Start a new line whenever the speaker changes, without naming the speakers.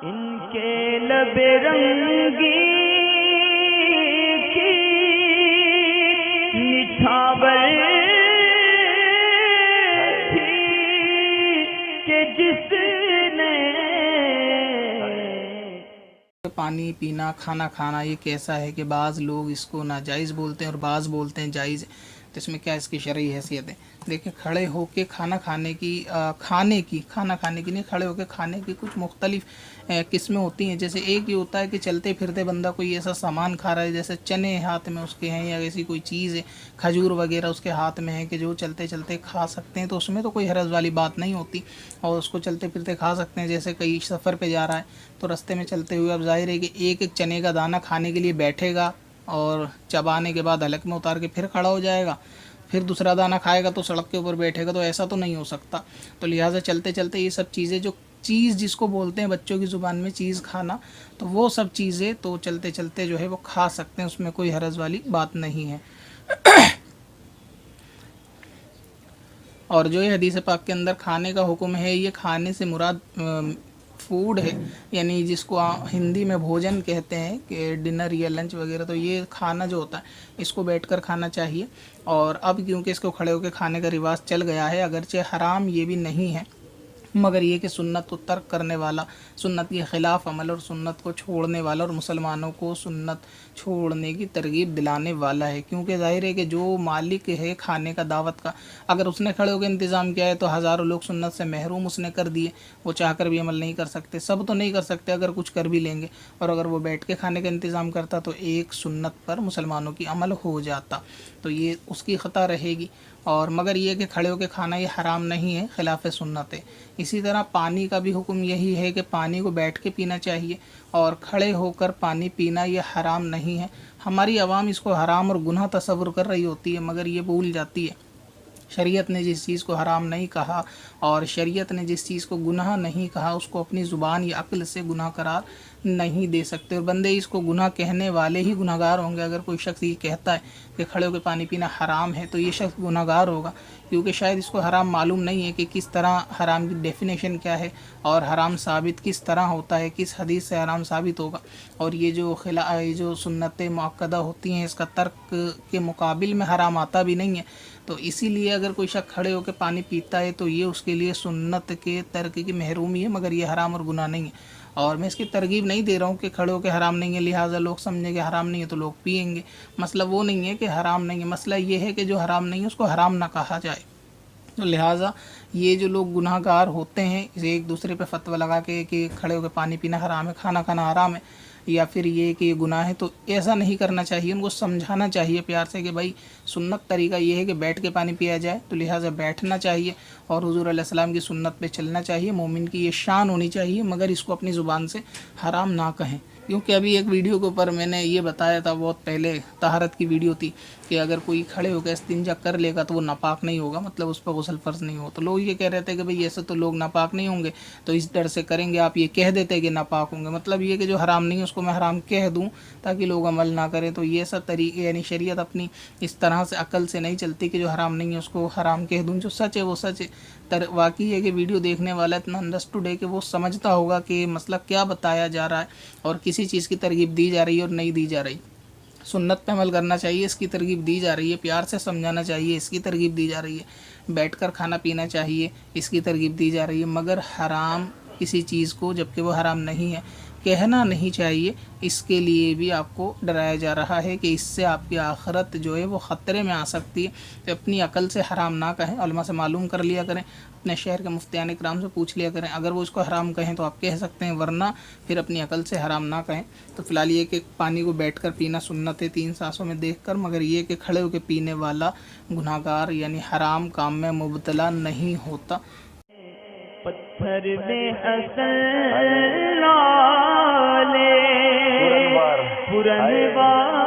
इनके लबे रंगी की निछावर थी कि जिसने
पानी पीना खाना खाना ये कैसा है कि बाज़ लोग इसको नाजायज़ बोलते हैं और बाज़ बोलते हैं जायज़। तो इसमें क्या इसकी शरई हैसियत है? देखिए, खड़े होके खाना खाने की खाना खाने की नहीं, खड़े होके खाने की कुछ मुख्तलिफ किस्में होती हैं। जैसे एक ये होता है कि चलते फिरते बंदा कोई ऐसा सामान खा रहा है, जैसे चने हाथ में उसके हैं या ऐसी कोई चीज़ है, खजूर वगैरह उसके हाथ में है कि जो चलते चलते खा सकते हैं, तो उसमें तो कोई हरज वाली बात नहीं होती और उसको चलते फिरते खा सकते हैं। जैसे कई सफ़र पे जा रहा है तो रास्ते में चलते हुए अब ज़ाहिर है कि एक एक चने का दाना खाने के लिए बैठेगा और चबाने के बाद हलक में उतार के फिर खड़ा हो जाएगा, फिर दूसरा दाना खाएगा तो सड़क के ऊपर बैठेगा, तो ऐसा तो नहीं हो सकता। तो लिहाजा चलते चलते ये सब चीज़ें, जो चीज़ जिसको बोलते हैं बच्चों की ज़ुबान में चीज़ खाना, तो वो सब चीज़ें तो चलते चलते जो है वो खा सकते हैं, उसमें कोई हरज वाली बात नहीं है। और जो ये हदीस पाक के अंदर खाने का हुक्म है, ये खाने से मुराद फूड है, यानी जिसको हिंदी में भोजन कहते हैं कि डिनर या लंच वगैरह। तो ये खाना जो होता है इसको बैठकर खाना चाहिए। और अब क्योंकि इसको खड़े होकर खाने का रिवाज चल गया है, अगरचे हराम ये भी नहीं है, मगर ये कि सुन्नत को तर्क करने वाला, सुन्नत के ख़िलाफ़ अमल और सुन्नत को छोड़ने वाला और मुसलमानों को सुन्नत छोड़ने की तरगीब दिलाने वाला है। क्योंकि ज़ाहिर है कि जो मालिक है खाने का, दावत का, अगर उसने खड़े होकर इंतज़ाम किया है तो हज़ारों लोग सुन्नत से महरूम उसने कर दिए। वो चाहकर भी अमल नहीं कर सकते, सब तो नहीं कर सकते, अगर कुछ कर भी लेंगे। और अगर वो बैठ के खाने का इंतज़ाम करता तो एक सुन्नत पर मुसलमानों की अमल हो जाता, तो ये उसकी ख़ता रहेगी। और मगर ये कि खड़े होकर खाना ये हराम नहीं है, खिलाफ सुन्नत है। इसी तरह पानी का भी हुक्म यही है कि पानी को बैठ के पीना चाहिए और खड़े होकर पानी पीना ये हराम नहीं है। हमारी आवाम इसको हराम और गुनाह तस्वुर कर रही होती है, मगर ये भूल जाती है शरीयत ने जिस चीज़ को हराम नहीं कहा और शरीयत ने जिस चीज़ को गुनाह नहीं कहा, उसको अपनी ज़ुबान या अक्ल से गुनाह करार नहीं दे सकते। और बंदे इसको गुनाह कहने वाले ही गुनाहगार होंगे। अगर कोई शख्स ये कहता है कि खड़े होकर पानी पीना हराम है, तो ये शख्स गुनाहगार होगा, क्योंकि शायद इसको हराम मालूम नहीं है कि किस तरह हराम की डेफिनेशन क्या है और हराम साबित किस तरह होता है, किस हदीस से हराम साबित होगा। और ये जो सुन्नतें मुअक्कदा होती हैं, इसका तर्क के मुकाबिल में हराम आता भी नहीं है। तो इसीलिए अगर कोई शख्स खड़े होकर पानी पीता है तो ये उसके लिए सुन्नत के तर्क की महरूमी है, मगर ये हराम और गुनाह नहीं है। और मैं इसकी तरगीब नहीं दे रहा हूँ कि खड़े होकर हराम नहीं है लिहाजा लोग समझें कि हराम नहीं है तो लोग पिएंगे। मसला वो नहीं है कि हराम नहीं है, मसला ये है कि जो हराम नहीं है उसको हराम ना कहा जाए। तो लिहाजा ये जो लोग गुनाहगार होते हैं, एक दूसरे पे फतवा लगा के कि खड़े होकर पानी पीना हराम है, खाना खाना हराम है, या फिर ये कि ये गुनाह है, तो ऐसा नहीं करना चाहिए। उनको समझाना चाहिए प्यार से कि भाई सुन्नत तरीका ये है कि बैठ के पानी पिया जाए, तो लिहाजा बैठना चाहिए और हुज़ूर अलैहि सलाम की सुन्नत पे चलना चाहिए। मोमिन की ये शान होनी चाहिए, मगर इसको अपनी ज़ुबान से हराम ना कहें। क्योंकि अभी एक वीडियो के ऊपर मैंने ये बताया था, बहुत पहले तहारत की वीडियो थी, कि अगर कोई खड़े होकर इस्तिंजा कर लेगा तो वो नापाक नहीं होगा, मतलब उस पर गुस्ल फ़र्ज़ नहीं हो। तो लोग ये कह रहे थे कि भाई ऐसे तो लोग नापाक नहीं होंगे, तो इस डर से करेंगे, आप ये कह देते कि नापाक होंगे, मतलब ये कि जो हराम नहीं है उसको मैं हराम कह दूँ ताकि लोग अमल ना करें। तो ये सब तरीके, यानी शरीयत अपनी इस तरह से अकल से नहीं चलती कि जो हराम नहीं है उसको हराम कह दूँ। जो सच है वो सच है। वाकई है कि वीडियो देखने वाला इतना अंडरस्टूड है कि वो समझता होगा कि मसला क्या बताया जा रहा है और किसी चीज़ की तरगीब दी जा रही है और नहीं दी जा रही। सुन्नत पे अमल करना चाहिए, इसकी तरगीब दी जा रही है। प्यार से समझाना चाहिए, इसकी तरगीब दी जा रही है। बैठकर खाना पीना चाहिए, इसकी तरगीब दी जा रही है। मगर हराम किसी चीज़ को, जबकि वो हराम नहीं है, कहना नहीं चाहिए। इसके लिए भी आपको डराया जा रहा है कि इससे आपकी आखिरत जो है वो ख़तरे में आ सकती है। तो अपनी अकल से हराम ना कहें, उलमा से मालूम कर लिया करें, अपने शहर के मुफ्तियान इकराम से पूछ लिया करें। अगर वो इसको हराम कहें तो आप कह सकते हैं, वरना फिर अपनी अकल से हराम ना कहें। तो फ़िलहाल ये कि पानी को बैठकर पीना सुन्नत है 3 सांसों में देखकर, मगर ये कि खड़े होकर पीने वाला गुनाहगार यानी हराम काम में मुब्तला नहीं होता।
पत्थर में हसन लाले पुरनवार